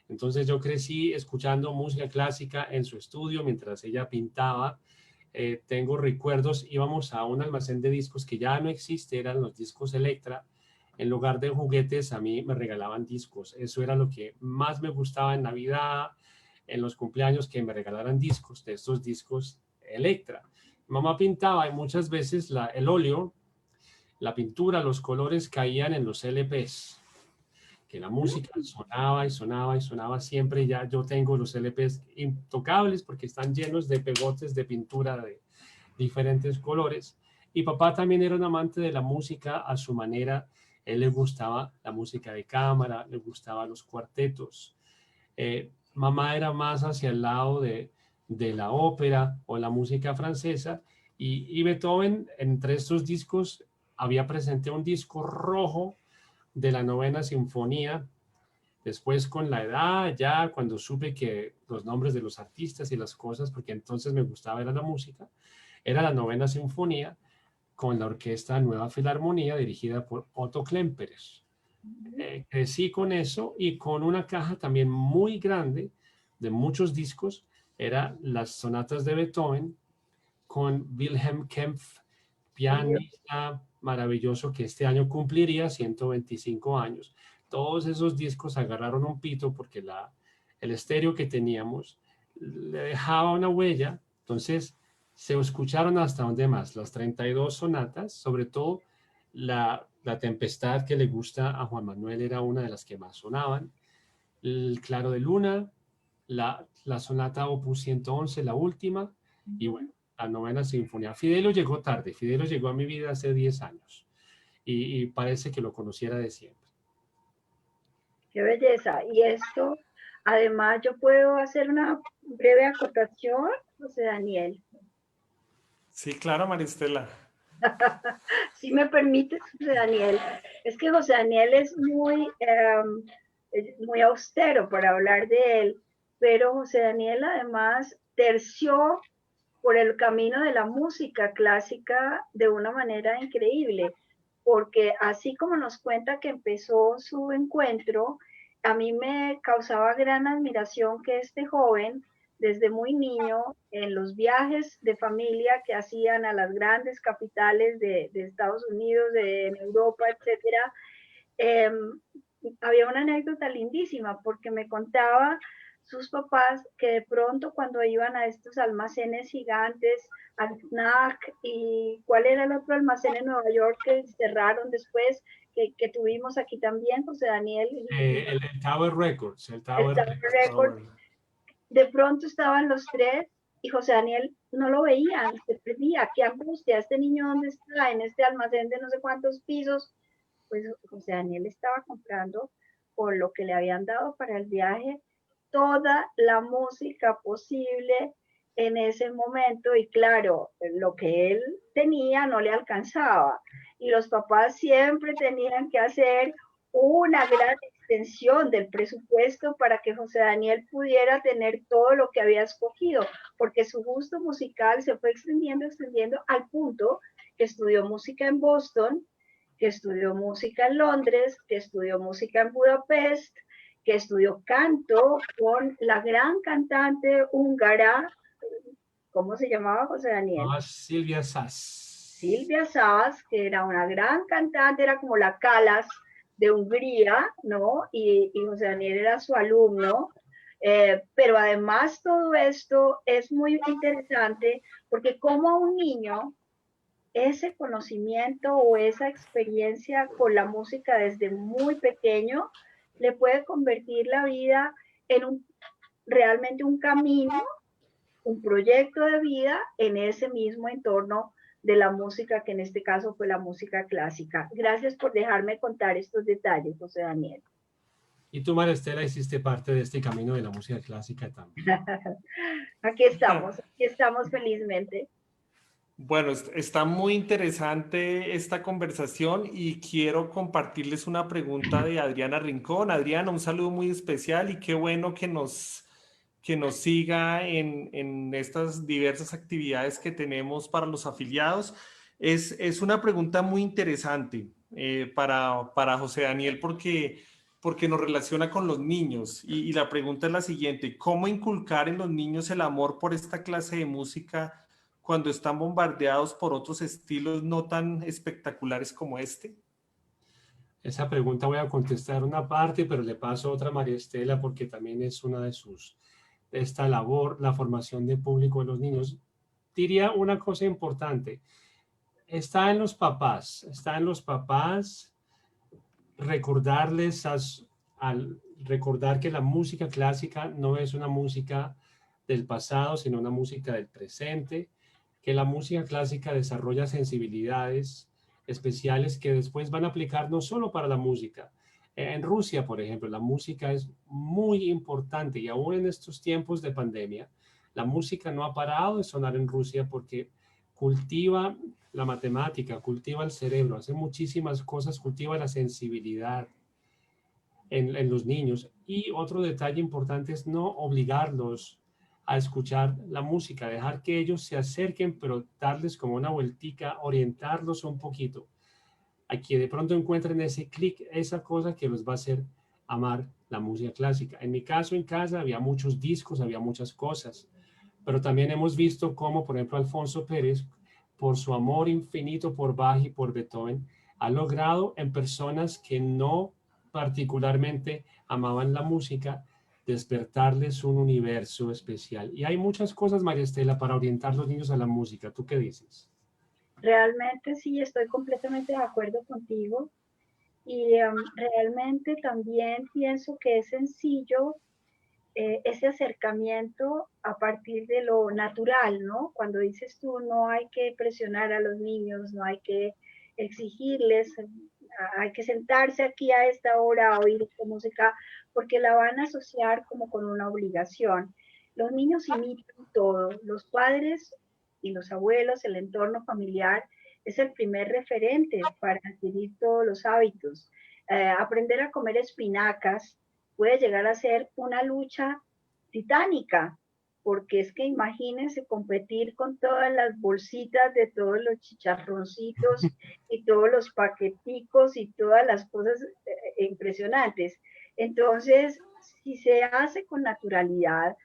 Entonces yo crecí escuchando música clásica en su estudio mientras ella pintaba. Tengo recuerdos, íbamos a un almacén de discos que ya no existe, eran los discos Electra. En lugar de juguetes, a mí me regalaban discos. Eso era lo que más me gustaba en Navidad, en los cumpleaños, que me regalaran discos, de estos discos Electra. Mamá pintaba y muchas veces el óleo, la pintura, los colores caían en los LPs, que la música sonaba y sonaba y sonaba siempre. Ya yo tengo los LPs intocables porque están llenos de pegotes de pintura de diferentes colores. Y papá también era un amante de la música a su manera. Él le gustaba la música de cámara, le gustaban los cuartetos. Mamá era más hacia el lado de la ópera o la música francesa. Y Beethoven, entre estos discos, había presente un disco rojo de la Novena Sinfonía. Después con la edad, ya cuando supe que los nombres de los artistas y las cosas, porque entonces me gustaba era la música, era la Novena Sinfonía con la Orquesta Nueva Filarmonía dirigida por Otto Klemperer. Crecí con eso y con una caja también muy grande de muchos discos, era las sonatas de Beethoven con Wilhelm Kempff, pianista maravilloso que este año cumpliría 125 años. Todos esos discos agarraron un pito porque el estéreo que teníamos le dejaba una huella, entonces se escucharon hasta donde más, las 32 sonatas, sobre todo la Tempestad que le gusta a Juan Manuel era una de las que más sonaban. el Claro de Luna, la sonata Opus 111, la última, y bueno, la novena sinfonía. Fidelio llegó tarde, Fidelio llegó a mi vida hace 10 años y parece que lo conociera de siempre. Qué belleza. Y esto, además, yo puedo hacer una breve acotación, José Daniel. Sí, claro, Maristela. Si me permites, José Daniel. Es que José Daniel es muy austero para hablar de él, pero José Daniel además terció por el camino de la música clásica de una manera increíble, porque así como nos cuenta que empezó su encuentro, a mí me causaba gran admiración que este joven, desde muy niño, en los viajes de familia que hacían a las grandes capitales de Estados Unidos, en Europa, etcétera, eh, había una anécdota lindísima porque me contaba sus papás que de pronto cuando iban a estos almacenes gigantes, al FNAC y cuál era el otro almacén en Nueva York que cerraron después, que tuvimos aquí también, José Daniel, El Tower Records, el el Tower Tower Records. Records, de pronto estaban los tres y José Daniel no lo veía, se perdía, qué angustia, este niño dónde está, en este almacén de no sé cuántos pisos. Pues José Daniel estaba comprando con lo que le habían dado para el viaje toda la música posible en ese momento y claro, lo que él tenía no le alcanzaba y los papás siempre tenían que hacer una gran extensión del presupuesto para que José Daniel pudiera tener todo lo que había escogido, porque su gusto musical se fue extendiendo al punto que estudió música en Boston, que estudió música en Londres, que estudió música en Budapest, que estudió canto con la gran cantante húngara, ¿cómo se llamaba José Daniel? Silvia Sass. Silvia Sass, que era una gran cantante, era como la Calas de Hungría, ¿no? Y José Daniel era su alumno. Pero además todo esto es muy interesante porque como un niño ese conocimiento o esa experiencia con la música desde muy pequeño le puede convertir la vida en realmente un camino, un proyecto de vida en ese mismo entorno de la música, que en este caso fue la música clásica. Gracias por dejarme contar estos detalles, José Daniel. Y tú, María Estela, hiciste parte de este camino de la música clásica también. Aquí estamos felizmente. Bueno, está muy interesante esta conversación y quiero compartirles una pregunta de Adriana Rincón. Adriana, un saludo muy especial y qué bueno que nos siga en estas diversas actividades que tenemos para los afiliados. Es una pregunta muy interesante para José Daniel porque nos relaciona con los niños y la pregunta es la siguiente: ¿cómo inculcar en los niños el amor por esta clase de música cuando están bombardeados por otros estilos no tan espectaculares como este? Esa pregunta voy a contestar una parte, pero le paso otra a María Estela porque también es una de esta labor, la formación de público de los niños. Diría una cosa importante, está en los papás recordarles al recordar que la música clásica no es una música del pasado, sino una música del presente, que la música clásica desarrolla sensibilidades especiales que después van a aplicar no solo para la música. En Rusia, por ejemplo, la música es muy importante y aún en estos tiempos de pandemia, la música no ha parado de sonar en Rusia porque cultiva la matemática, cultiva el cerebro, hace muchísimas cosas, cultiva la sensibilidad en los niños. Y otro detalle importante es no obligarlos a escuchar la música, dejar que ellos se acerquen, pero darles como una vueltica, orientarlos un poquito, a que de pronto encuentren ese clic, esa cosa que los va a hacer amar la música clásica. En mi caso, en casa había muchos discos, había muchas cosas, pero también hemos visto cómo, por ejemplo, Alfonso Pérez, por su amor infinito por Bach y por Beethoven, ha logrado en personas que no particularmente amaban la música, despertarles un universo especial. Y hay muchas cosas, María Estela, para orientar a los niños a la música. ¿Tú qué dices? Realmente sí, estoy completamente de acuerdo contigo. Y realmente también pienso que es sencillo ese acercamiento a partir de lo natural, ¿no? Cuando dices tú, no hay que presionar a los niños, no hay que exigirles, hay que sentarse aquí a esta hora a oír esta música, porque la van a asociar como con una obligación. Los niños imitan todo, los padres y los abuelos, el entorno familiar es el primer referente para adquirir todos los hábitos. Aprender a comer espinacas puede llegar a ser una lucha titánica, porque es que imagínense competir con todas las bolsitas de todos los chicharroncitos y todos los paqueticos y todas las cosas impresionantes. Entonces, si se hace con naturalidad,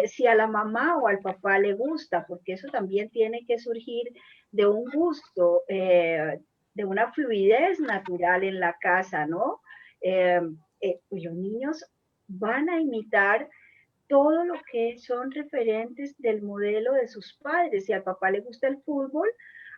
si a la mamá o al papá le gusta, porque eso también tiene que surgir de un gusto, de una fluidez natural en la casa, ¿no? Pues los niños van a imitar todo lo que son referentes del modelo de sus padres. Si al papá le gusta el fútbol,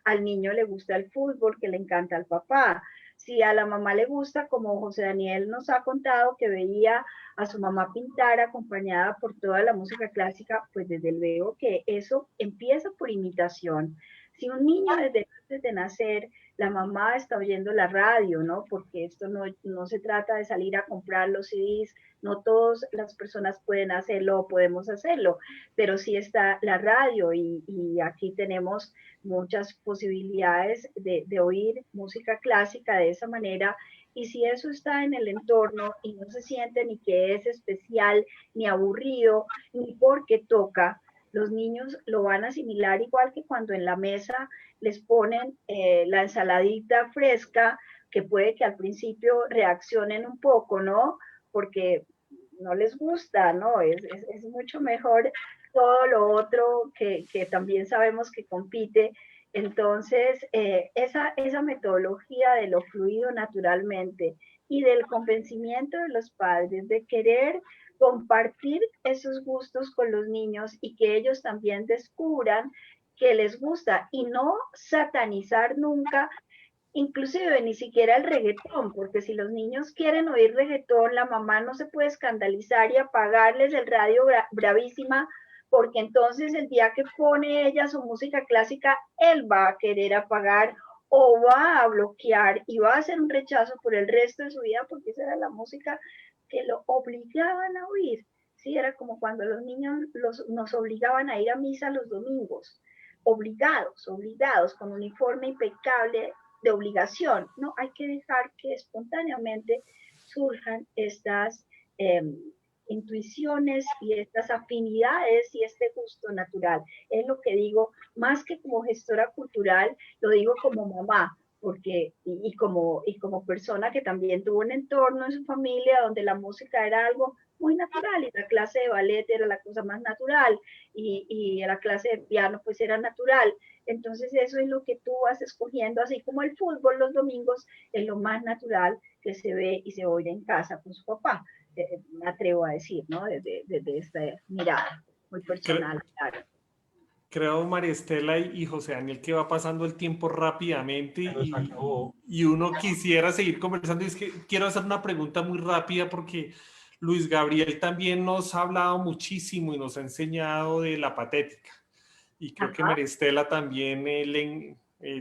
al niño le gusta el fútbol que le encanta al papá. Si a la mamá le gusta, como José Daniel nos ha contado, que veía a su mamá pintar acompañada por toda la música clásica, pues desde luego que eso empieza por imitación. Si un niño desde antes de nacer, la mamá está oyendo la radio, ¿no? Porque esto no se trata de salir a comprar los CDs, no todas las personas pueden hacerlo o podemos hacerlo, pero sí está la radio y aquí tenemos muchas posibilidades de oír música clásica de esa manera. Y si eso está en el entorno y no se siente ni que es especial, ni aburrido, ni porque toca, los niños lo van a asimilar igual que cuando en la mesa les ponen la ensaladita fresca, que puede que al principio reaccionen un poco, ¿no? Porque no les gusta, ¿no? Es mucho mejor todo lo otro que también sabemos que compite. Entonces, esa metodología de lo fluido naturalmente y del convencimiento de los padres de querer compartir esos gustos con los niños y que ellos también descubran que les gusta y no satanizar nunca inclusive ni siquiera el reggaetón, porque si los niños quieren oír reggaetón, la mamá no se puede escandalizar y apagarles el radio bravísima, porque entonces el día que pone ella su música clásica, él va a querer apagar o va a bloquear y va a hacer un rechazo por el resto de su vida, porque esa era la música que lo obligaban a oír. Sí, era como cuando los niños nos obligaban a ir a misa los domingos, obligados, con uniforme impecable, de obligación, ¿no? Hay que dejar que espontáneamente surjan estas intuiciones y estas afinidades y este gusto natural. Es lo que digo, más que como gestora cultural, lo digo como mamá, porque como persona que también tuvo un entorno en su familia donde la música era algo muy natural y la clase de ballet era la cosa más natural y la clase de piano pues era natural. Entonces eso es lo que tú vas escogiendo, así como el fútbol los domingos es lo más natural que se ve y se oye en casa con su papá, me atrevo a decir, ¿no? Desde esta mirada muy personal, claro. Creo, María Estela y José Daniel, que va pasando el tiempo rápidamente y uno quisiera seguir conversando. Y es que quiero hacer una pregunta muy rápida porque Luis Gabriel también nos ha hablado muchísimo y nos ha enseñado de la patética. Y creo que María Estela también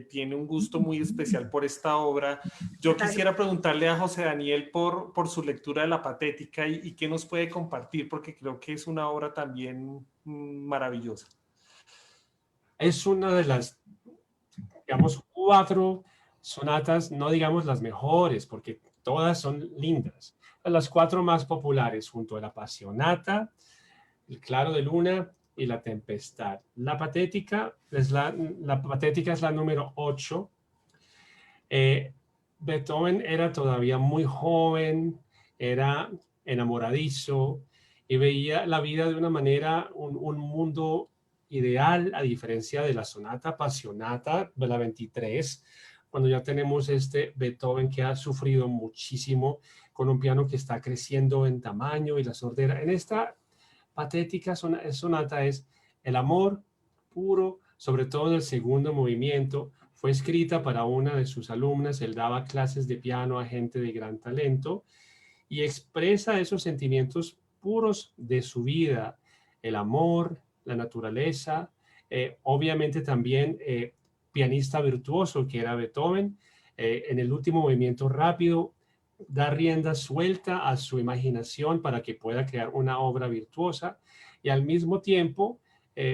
tiene un gusto muy especial por esta obra. Yo quisiera preguntarle a José Daniel por su lectura de la patética y qué nos puede compartir, porque creo que es una obra también maravillosa. Es una de las, digamos, 4 sonatas, no digamos las mejores, porque todas son lindas. Las 4 más populares, junto a la Passionata, el Claro de Luna y la Tempestad. La Patética es la Patética es la número 8. Beethoven era todavía muy joven, era enamoradizo y veía la vida de una manera, un mundo ideal, a diferencia de la Sonata Passionata de la 23, cuando ya tenemos este Beethoven que ha sufrido muchísimo con un piano que está creciendo en tamaño y la sordera. En esta patética sonata es el amor puro, sobre todo en el segundo movimiento, fue escrita para una de sus alumnas. Él daba clases de piano a gente de gran talento y expresa esos sentimientos puros de su vida, el amor, la naturaleza, obviamente también pianista virtuoso que era Beethoven. En el último movimiento rápido da rienda suelta a su imaginación para que pueda crear una obra virtuosa, y al mismo tiempo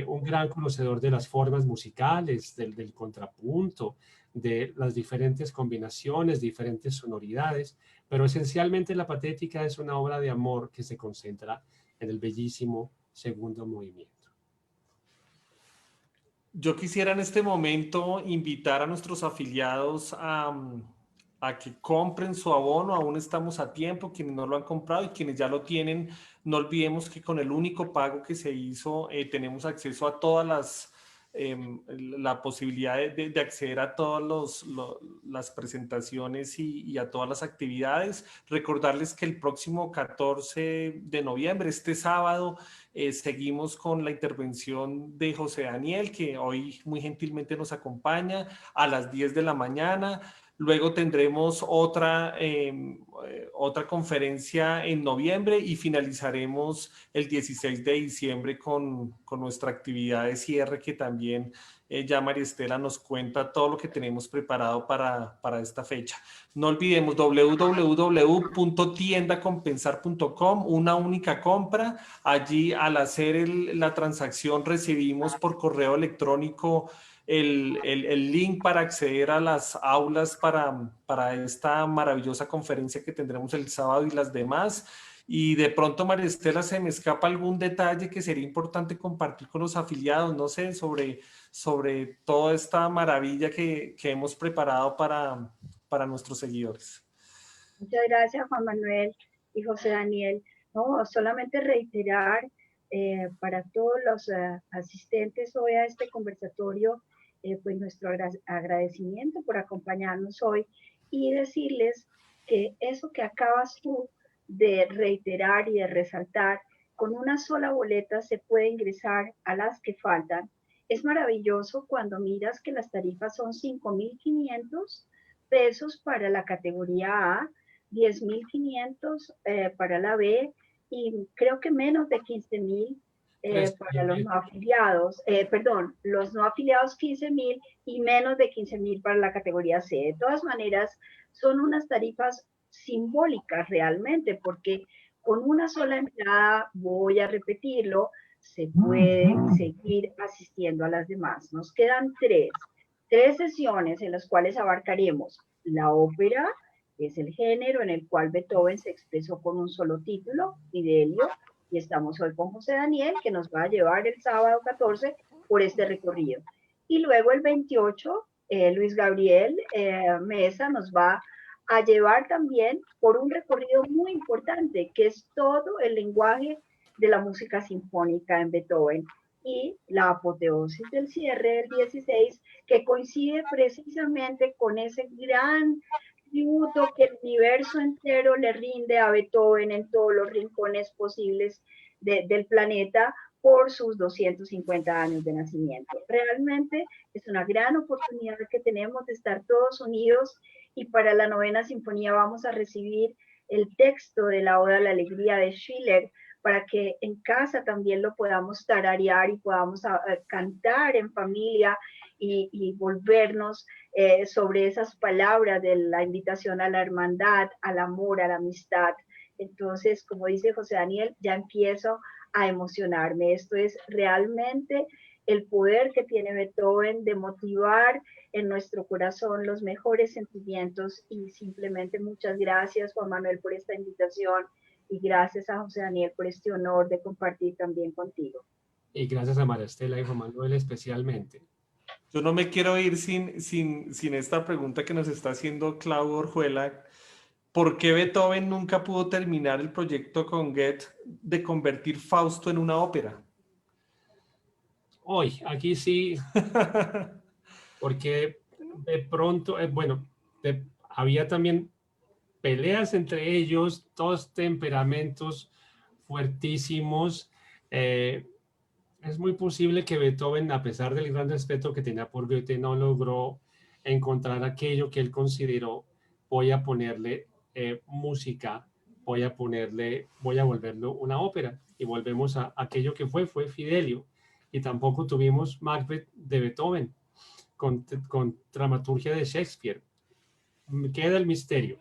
un gran conocedor de las formas musicales, del contrapunto, de las diferentes combinaciones, diferentes sonoridades, pero esencialmente La Patética es una obra de amor que se concentra en el bellísimo segundo movimiento. Yo quisiera en este momento invitar a nuestros afiliados a que compren su abono. Aún estamos a tiempo, quienes no lo han comprado y quienes ya lo tienen, no olvidemos que con el único pago que se hizo tenemos acceso a todas la posibilidad de acceder a todas las presentaciones y a todas las actividades. Recordarles que el próximo 14 de noviembre, este sábado, seguimos con la intervención de José Daniel, que hoy muy gentilmente nos acompaña a las 10 de la mañana. Luego tendremos otra conferencia en noviembre y finalizaremos el 16 de diciembre con nuestra actividad de cierre, que también ya María Estela nos cuenta todo lo que tenemos preparado para esta fecha. No olvidemos www.tiendacompensar.com, una única compra. Allí, al hacer la transacción, recibimos por correo electrónico el link para acceder a las aulas para esta maravillosa conferencia que tendremos el sábado y las demás. Y de pronto, María Estela, se me escapa algún detalle que sería importante compartir con los afiliados, no sé, sobre toda esta maravilla que hemos preparado para nuestros seguidores. Muchas gracias, Juan Manuel y José Daniel. No, solamente reiterar para todos los asistentes hoy a este conversatorio, pues nuestro agradecimiento por acompañarnos hoy y decirles que eso que acabas tú de reiterar y de resaltar, con una sola boleta se puede ingresar a las que faltan. Es maravilloso cuando miras que las tarifas son 5.500 pesos para la categoría A, 10.500 para la B y creo que menos de 15.000 para los no afiliados, los no afiliados 15.000 y menos de 15.000 para la categoría C. De todas maneras, son unas tarifas simbólicas realmente, porque con una sola entrada, voy a repetirlo, se puede seguir asistiendo a las demás. Nos quedan tres sesiones en las cuales abarcaremos la ópera, que es el género en el cual Beethoven se expresó con un solo título, Fidelio, y estamos hoy con José Daniel, que nos va a llevar el sábado 14 por este recorrido. Y luego el 28, Luis Gabriel Mesa nos va a llevar también por un recorrido muy importante, que es todo el lenguaje de la música sinfónica en Beethoven, y la apoteosis del cierre del 16, que coincide precisamente con ese gran tributo que el universo entero le rinde a Beethoven en todos los rincones posibles del planeta por sus 250 años de nacimiento. Realmente es una gran oportunidad que tenemos de estar todos unidos, y para la 9ª Sinfonía vamos a recibir el texto de la Oda a la Alegría de Schiller, para que en casa también lo podamos tararear y podamos cantar en familia y volvernos sobre esas palabras de la invitación a la hermandad, al amor, a la amistad. Entonces, como dice José Daniel, ya empiezo a emocionarme. Esto es realmente el poder que tiene Beethoven de motivar en nuestro corazón los mejores sentimientos. Y simplemente muchas gracias, Juan Manuel, por esta invitación, y gracias a José Daniel por este honor de compartir también contigo. Y gracias a María Estela y Juan Manuel especialmente. Yo no me quiero ir sin esta pregunta que nos está haciendo Claudio Orjuela. ¿Por qué Beethoven nunca pudo terminar el proyecto con Goethe de convertir Fausto en una ópera? Hoy, aquí sí, porque de pronto, había también peleas entre ellos, dos temperamentos fuertísimos. Es muy posible que Beethoven, a pesar del gran respeto que tenía por Goethe, no logró encontrar aquello que él consideró, voy a ponerle música, voy a volverlo una ópera. Y volvemos a aquello que fue Fidelio. Y tampoco tuvimos Macbeth de Beethoven con dramaturgia de Shakespeare. Queda el misterio.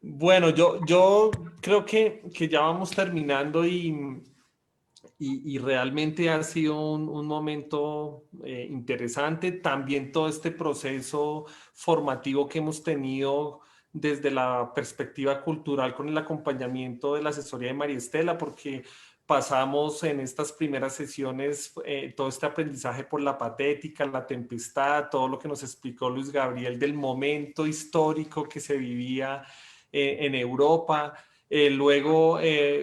Bueno, yo creo que ya vamos terminando y realmente ha sido un momento interesante. También todo este proceso formativo que hemos tenido desde la perspectiva cultural con el acompañamiento de la asesoría de María Estela, porque pasamos en estas primeras sesiones todo este aprendizaje por la patética, la tempestad, todo lo que nos explicó Luis Gabriel del momento histórico que se vivía en Europa. Luego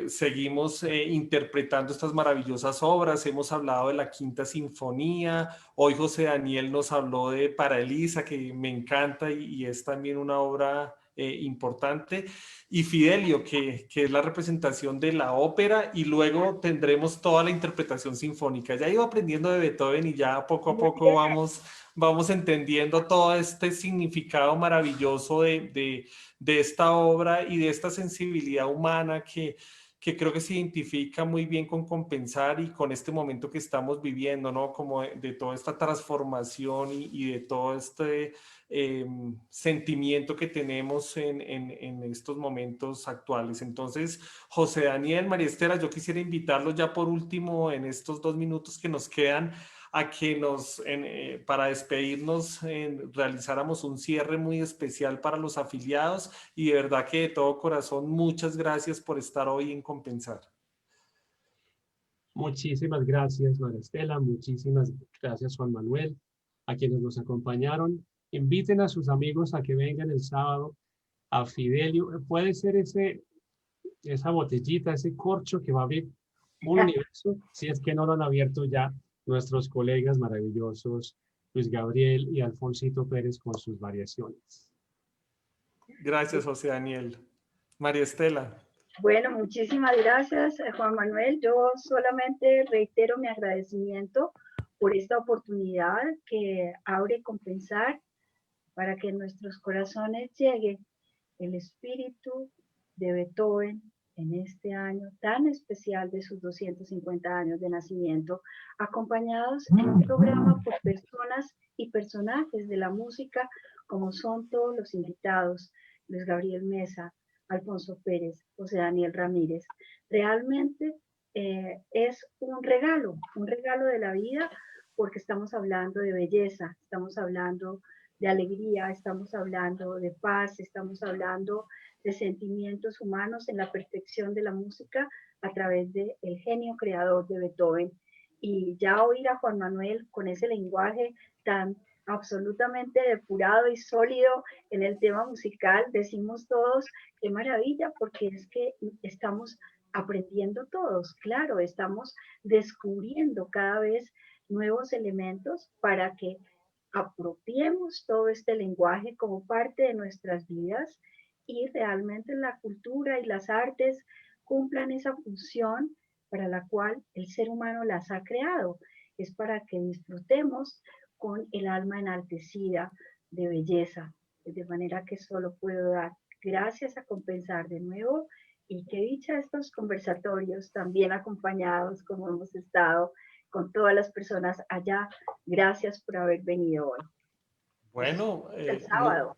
seguimos interpretando estas maravillosas obras. Hemos hablado de la Quinta Sinfonía. Hoy José Daniel nos habló de Para Elisa, que me encanta y es también una obra importante. Y Fidelio, que es la representación de la ópera. Y luego tendremos toda la interpretación sinfónica. Ya he ido aprendiendo de Beethoven y ya poco a poco vamos entendiendo todo este significado maravilloso de esta obra y de esta sensibilidad humana que creo que se identifica muy bien con Compensar y con este momento que estamos viviendo, ¿no? Como de toda esta transformación y de todo este sentimiento que tenemos en estos momentos actuales. Entonces, José Daniel, María Estela, yo quisiera invitarlos ya por último en estos 2 minutos que nos quedan a que para despedirnos, realizáramos un cierre muy especial para los afiliados y de verdad que de todo corazón, muchas gracias por estar hoy en Compensar. Muchísimas gracias, María Estela. Muchísimas gracias, Juan Manuel, a quienes nos acompañaron. Inviten a sus amigos a que vengan el sábado a Fidelio. Puede ser esa botellita, ese corcho que va a abrir un universo, si es que no lo han abierto ya nuestros colegas maravillosos Luis Gabriel y Alfonsito Pérez con sus variaciones. Gracias, José Daniel. María Estela. Bueno, muchísimas gracias, Juan Manuel. Yo solamente reitero mi agradecimiento por esta oportunidad que abre Compensar para que en nuestros corazones llegue el espíritu de Beethoven en este año tan especial de sus 250 años de nacimiento, acompañados en un programa por personas y personajes de la música, como son todos los invitados, Luis Gabriel Mesa, Alfonso Pérez, José Daniel Ramírez. Realmente es un regalo de la vida, porque estamos hablando de belleza, estamos hablando de alegría, estamos hablando de paz, estamos hablando de sentimientos humanos en la perfección de la música a través del genio creador de Beethoven. Y ya oír a Juan Manuel con ese lenguaje tan absolutamente depurado y sólido en el tema musical, decimos todos, qué maravilla, porque es que estamos aprendiendo todos, claro, estamos descubriendo cada vez nuevos elementos para que apropiemos todo este lenguaje como parte de nuestras vidas y realmente la cultura y las artes cumplan esa función para la cual el ser humano las ha creado. Es para que disfrutemos con el alma enaltecida de belleza, de manera que solo puedo dar gracias a Compensar de nuevo y qué dicha estos conversatorios también acompañados como hemos estado con todas las personas allá. Gracias por haber venido hoy. Bueno, El sábado.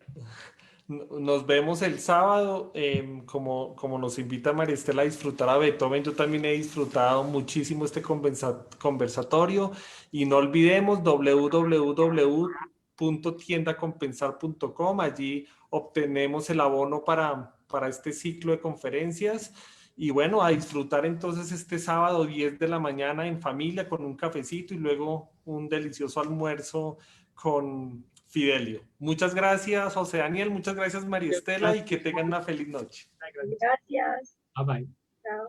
Nos vemos el sábado. Como nos invita María Estela a disfrutar a Beethoven, yo también he disfrutado muchísimo este conversatorio. Y no olvidemos www.tiendacompensar.com. Allí obtenemos el abono para este ciclo de conferencias. Y bueno, a disfrutar entonces este sábado 10 de la mañana en familia con un cafecito y luego un delicioso almuerzo con Fidelio. Muchas gracias, José Daniel. Muchas gracias, María Estela, y que tengan una feliz noche. Gracias. Bye bye. Chao.